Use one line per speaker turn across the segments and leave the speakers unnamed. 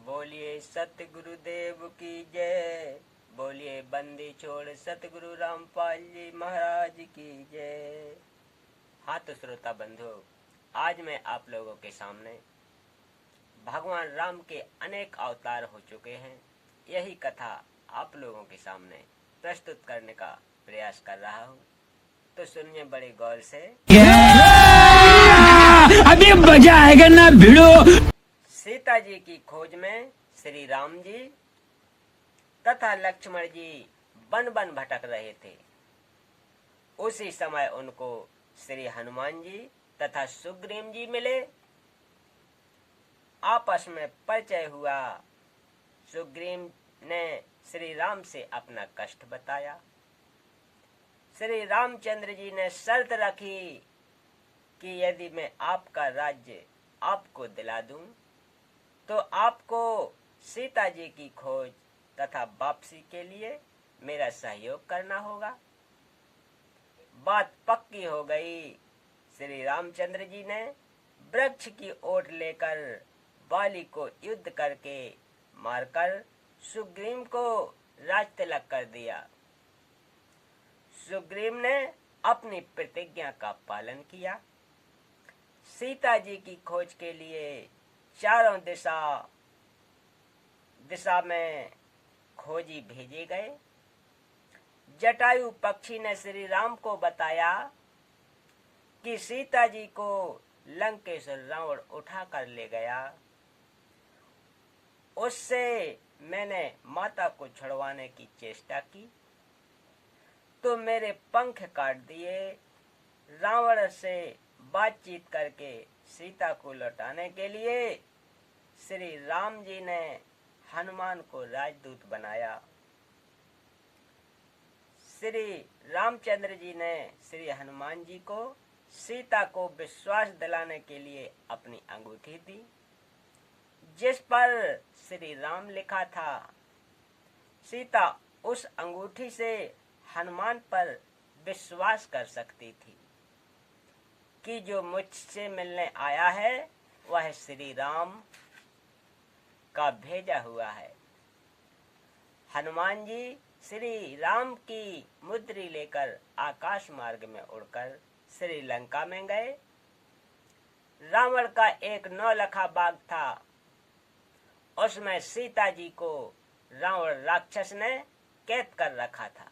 बोलिए सतगुरुदेव की जय। बोलिए बंदी छोड़ सतगुरु रामपाल जी महाराज की जय। हाँ तो श्रोता बंधु, आज मैं आप लोगों के सामने भगवान राम के अनेक अवतार हो चुके हैं, यही कथा आप लोगों के सामने प्रस्तुत करने का प्रयास कर रहा हूँ। तो सुनिए बड़े गौर से।
अभी मजा आएगा ना भिड़ो।
सीता जी की खोज में श्री राम जी तथा लक्ष्मण जी वन वन भटक रहे थे। उसी समय उनको श्री हनुमान जी तथा सुग्रीव जी मिले। आपस में परिचय हुआ। सुग्रीव ने श्री राम से अपना कष्ट बताया। श्री रामचंद्र जी ने शर्त रखी कि यदि मैं आपका राज्य आपको दिला दूं तो आपको सीता जी की खोज तथा वापसी के लिए मेरा सहयोग करना होगा। बात पक्की हो गई। श्री रामचंद्र जी ने वृक्ष की ओट लेकर बाली को युद्ध करके मारकर सुग्रीव को राज तिलक कर दिया। सुग्रीव ने अपनी प्रतिज्ञा का पालन किया। सीता जी की खोज के लिए चारों दिशा में खोजी भेजे गए। जटायु पक्षी ने श्री राम को बताया कि सीता जी को लंकेश्वर रावण उठा कर ले गया। उससे मैंने माता को छुड़वाने की चेष्टा की तो मेरे पंख काट दिए। रावण से बातचीत करके सीता को लौटाने के लिए श्री राम जी ने हनुमान को राजदूत बनाया। श्री रामचंद्र जी ने श्री हनुमान जी को सीता को विश्वास दिलाने के लिए अपनी अंगूठी दी, जिस पर श्री राम लिखा था। सीता उस अंगूठी से हनुमान पर विश्वास कर सकती थी कि जो मुझसे मिलने आया है वह श्री राम का भेजा हुआ है। हनुमान जी श्री राम की मुद्री लेकर आकाश मार्ग में उड़कर श्री लंका में गए। रावण का एक नौलखा बाग था। उसमें सीता जी को रावण राक्षस ने कैद कर रखा था।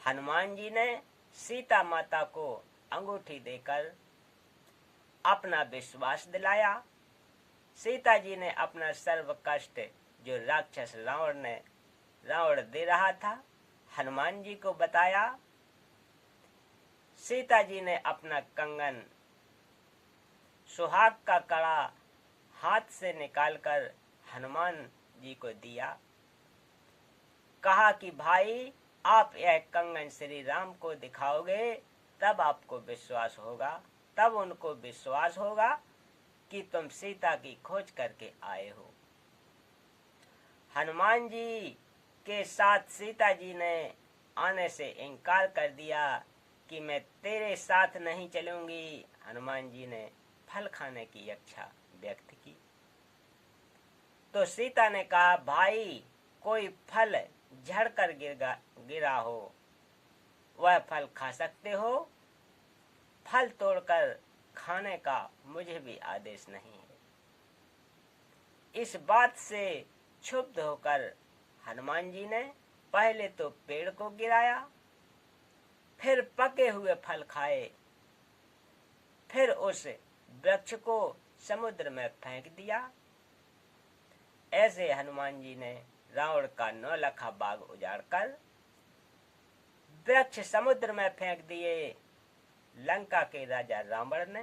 हनुमान जी ने सीता माता को अंगूठी देकर अपना विश्वास दिलाया। सीता जी ने अपना सर्व कष्ट जो राक्षस रावण दे रहा था हनुमान जी को बताया। सीता जी ने अपना कंगन सुहाग का कड़ा हाथ से निकालकर हनुमान जी को दिया। कहा कि भाई आप यह कंगन श्री राम को दिखाओगे तब आपको विश्वास होगा, तब उनको विश्वास होगा कि तुम सीता की खोज करके आए हो। हनुमान जी के साथ सीता जी ने आने से इनकार कर दिया कि मैं तेरे साथ नहीं चलूंगी। हनुमान जी ने फल खाने की इच्छा व्यक्त की तो सीता ने कहा, भाई कोई फल झड़कर गिरा हो वह फल खा सकते हो, फल तोड़कर खाने का मुझे भी आदेश नहीं है। इस बात से क्षुब्ध होकर हनुमान जी ने पहले तो पेड़ को गिराया, फिर पके हुए फल खाए, फिर उस वृक्ष को समुद्र में फेंक दिया। ऐसे हनुमान जी ने रावण का नौलखा बाग उजाड़कर वृक्ष समुद्र में फेंक दिए। लंका के राजा रावण ने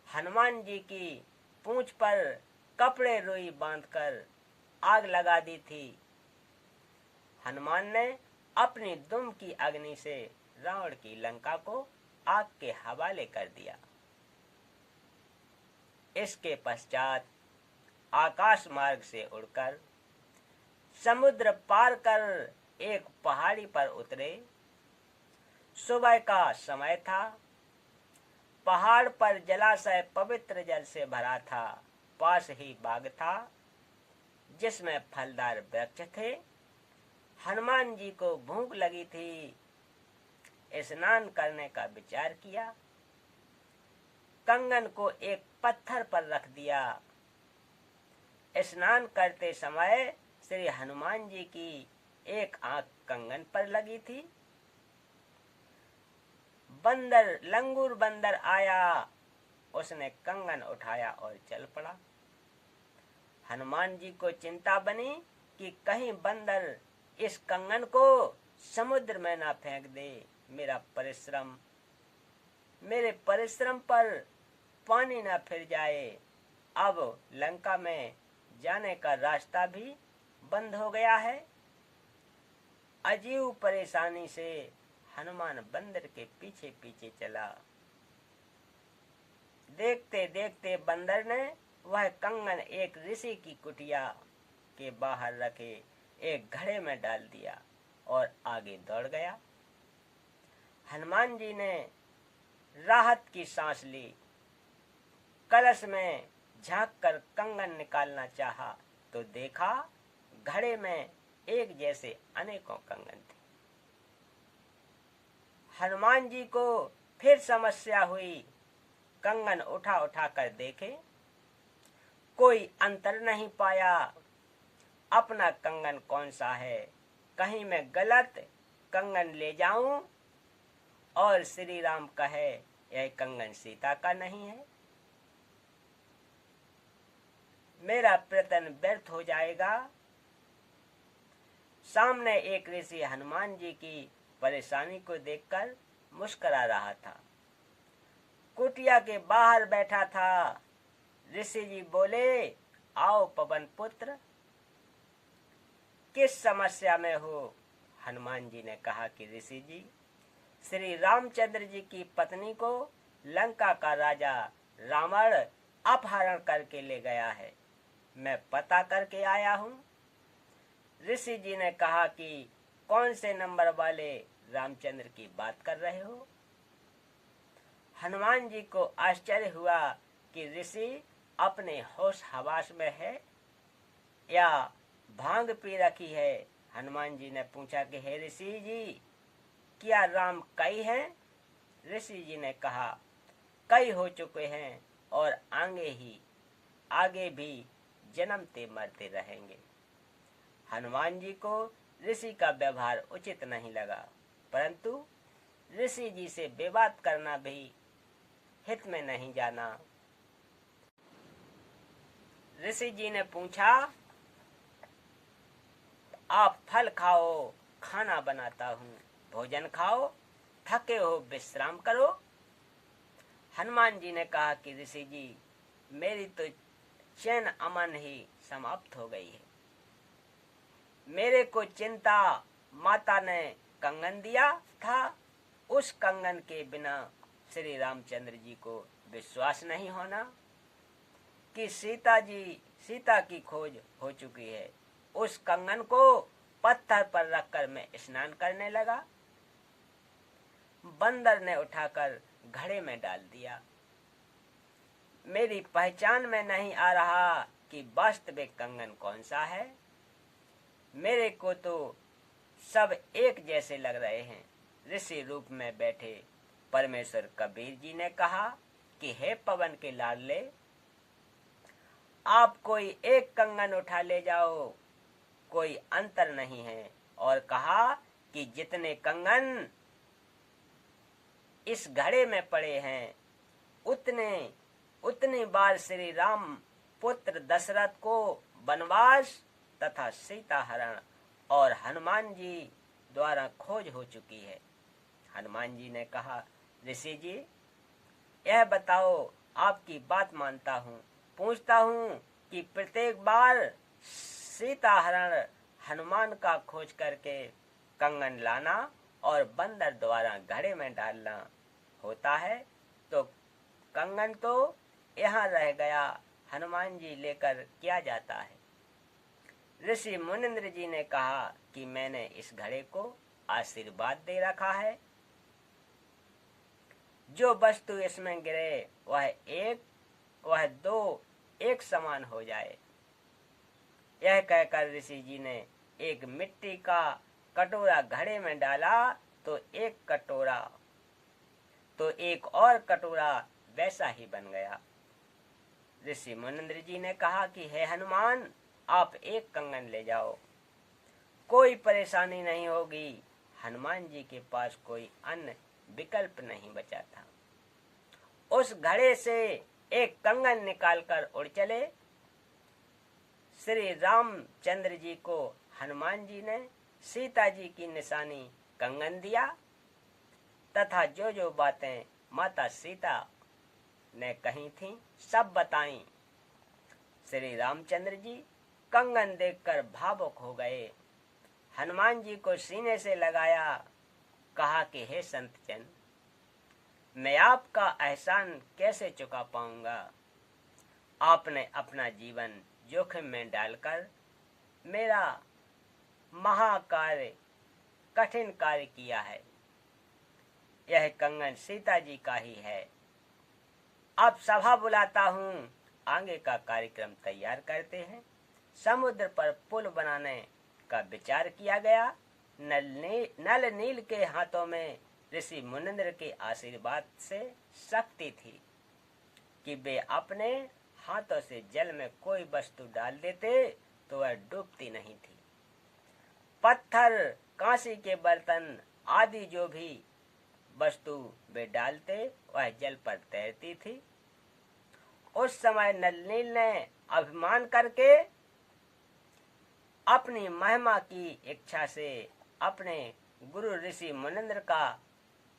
हनुमान जी की पूंछ पर कपड़े रुई बांधकर आग लगा दी थी। हनुमान ने अपनी दुम की अग्नि से रावण की लंका को आग के हवाले कर दिया। इसके पश्चात आकाश मार्ग से उड़कर समुद्र पार कर एक पहाड़ी पर उतरे। सुबह का समय था। पहाड़ पर जलाशय पवित्र जल से भरा था। पास ही बाग था। जिसमें फलदार वृक्ष थे। हनुमान जी को भूख लगी थी। स्नान करने का विचार किया। कंगन को एक पत्थर पर रख दिया। स्नान करते समय श्री हनुमान जी की एक आंख कंगन पर लगी थी। बंदर, लंगूर बंदर आया। उसने कंगन उठाया और चल पड़ा। हनुमान जी को चिंता बनी कि कहीं बंदर इस कंगन को समुद्र में ना फेंक दे। मेरे परिश्रम पर पानी ना फिर जाए। अब लंका में जाने का रास्ता भी बंद हो गया है। अजीब परेशानी से हनुमान बंदर के पीछे पीछे चला। देखते देखते बंदर ने वह कंगन एक ऋषि की कुटिया के बाहर रखे एक घड़े में डाल दिया और आगे दौड़ गया। हनुमान जी ने राहत की सांस ली। कलश में झांककर कंगन निकालना चाहा तो देखा घड़े में एक जैसे अनेकों कंगन थे। हनुमान जी को फिर समस्या हुई। कंगन उठा उठा कर देखे, कोई अंतर नहीं पाया। अपना कंगन कौन सा है? कहीं मैं गलत कंगन ले जाऊं और श्री राम कहे यह कंगन सीता का नहीं है, मेरा प्रयत्न व्यर्थ हो जाएगा। सामने एक ऋषि हनुमान जी की परेशानी को देखकर मुस्कुरा रहा था। कुटिया के बाहर बैठा था। ऋषि जी बोले, आओ पवन पुत्र, किस समस्या में हो? हनुमान जी ने कहा कि ऋषि जी, श्री रामचंद्र जी की पत्नी को लंका का राजा रावण अपहरण करके ले गया है। मैं पता करके आया हूँ। ऋषि जी ने कहा कि कौन से नंबर वाले रामचंद्र की बात कर रहे हो? हनुमान जी को आश्चर्य हुआ कि ऋषि अपने होश हवास में है या भांग पी रखी है। हनुमान जी ने पूछा कि हे ऋषि जी, क्या राम कई हैं? ऋषि जी ने कहा, कई हो चुके हैं और आगे भी जन्मते मरते रहेंगे। हनुमान जी को ऋषि का व्यवहार उचित नहीं लगा, परंतु ऋषि जी से विवाद करना भी हित में नहीं जाना। ऋषि जी ने पूछा, आप फल खाओ, खाना बनाता हूँ, भोजन खाओ, थके हो विश्राम करो। हनुमान जी ने कहा कि ऋषि जी, मेरी तो चैन अमन ही समाप्त हो गई है। मेरे को चिंता माता ने कंगन दिया था, उस कंगन के बिना श्री रामचंद्र जी को विश्वास नहीं होना कि सीता की खोज हो चुकी है। उस कंगन को पत्थर पर रखकर मैं स्नान करने लगा। बंदर ने उठाकर घड़े में डाल दिया। मेरी पहचान में नहीं आ रहा कि वास्तविक कंगन कौन सा है। मेरे को तो सब एक जैसे लग रहे हैं। ऋषि रूप में बैठे परमेश्वर कबीर जी ने कहा कि हे पवन के लाडले, आप कोई एक कंगन उठा ले जाओ, कोई अंतर नहीं है। और कहा कि जितने कंगन इस घड़े में पड़े हैं, उतनी बार श्री राम पुत्र दशरथ को वनवास तथा सीता हरण और हनुमान जी द्वारा खोज हो चुकी है। हनुमान जी ने कहा, ऋषि जी, यह बताओ, आपकी बात मानता हूँ, पूछता हूँ कि प्रत्येक बार सीता हरण हनुमान का खोज करके कंगन लाना और बंदर द्वारा घड़े में डालना होता है, तो कंगन तो यहाँ रह गया, हनुमान जी लेकर क्या जाता है? ऋषि मुनिंद्र जी ने कहा कि मैंने इस घड़े को आशीर्वाद दे रखा है, जो वस्तु इसमें गिरे वह दो एक समान हो जाए। यह कहकर ऋषि जी ने एक मिट्टी का कटोरा घड़े में डाला तो एक और कटोरा वैसा ही बन गया। ऋषि मुनिंद्र जी ने कहा कि हे हनुमान, आप एक कंगन ले जाओ, कोई परेशानी नहीं होगी। हनुमान जी के पास कोई अन्य विकल्प नहीं बचा था। उस घड़े से एक कंगन निकालकर उड़ चले। श्री रामचंद्र जी को हनुमान जी ने सीता जी की निशानी कंगन दिया तथा जो जो बातें माता सीता ने कही थी सब बताई। श्री रामचंद्र जी कंगन देखकर भावुक हो गए। हनुमान जी को सीने से लगाया, कहा कि हे संत जन, मैं आपका एहसान कैसे चुका पाऊंगा। आपने अपना जीवन जोखिम में डालकर मेरा महाकार्य, कठिन कार्य किया है। यह कंगन सीता जी का ही है। अब सभा बुलाता हूँ, आगे का कार्यक्रम तैयार करते हैं। समुद्र पर पुल बनाने का विचार किया गया। नल नील के हाथों में ऋषि मुनिंद्र के आशीर्वाद से शक्ति थी कि वे अपने हाथों से जल में कोई वस्तु डाल देते तो वह डूबती नहीं थी। पत्थर, कांसी के बर्तन आदि जो भी वस्तु वे डालते वह जल पर तैरती थी। उस समय नलनील ने अभिमान करके अपनी महिमा की इच्छा से अपने गुरु ऋषि मुनिंद्र का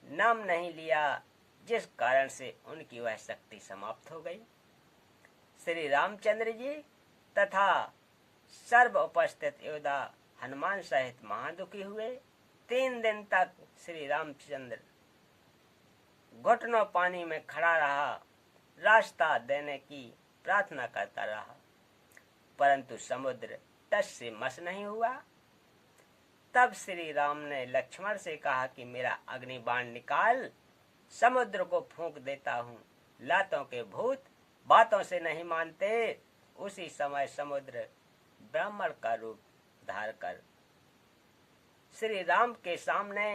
नाम नहीं लिया, जिस कारण से उनकी वह शक्ति समाप्त हो गई। श्री रामचंद्र जी तथा सर्व उपस्थित योद्धा हनुमान सहित महादुखी हुए। 3 दिन तक श्री रामचंद्र घुटनों पानी में खड़ा रहा, रास्ता देने की प्रार्थना करता रहा, परंतु समुद्र टस से मस नहीं हुआ। तब श्री राम ने लक्ष्मण से कहा कि मेरा अग्नि बाण निकाल, समुद्र को फूंक देता हूँ। लातों के भूत बातों से नहीं मानते। उसी समय समुद्र ब्राह्मण का रूप धार कर श्री राम के सामने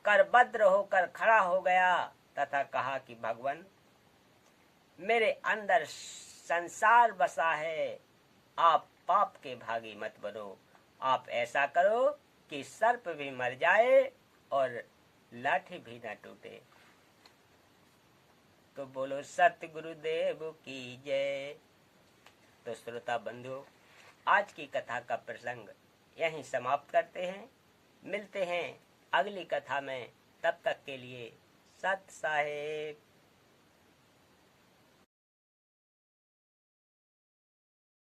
करभद्र होकर खड़ा हो गया तथा कहा कि भगवान, मेरे अंदर संसार बसा है, आप पाप के भागी मत बनो। आप ऐसा करो कि सर्प भी मर जाए और लाठी भी न टूटे। तो बोलो सत्य गुरुदेव की जय। तो श्रोता बंधु, आज की कथा का प्रसंग यहीं समाप्त करते हैं। मिलते हैं अगली कथा में। तब तक के लिए सत साहेब।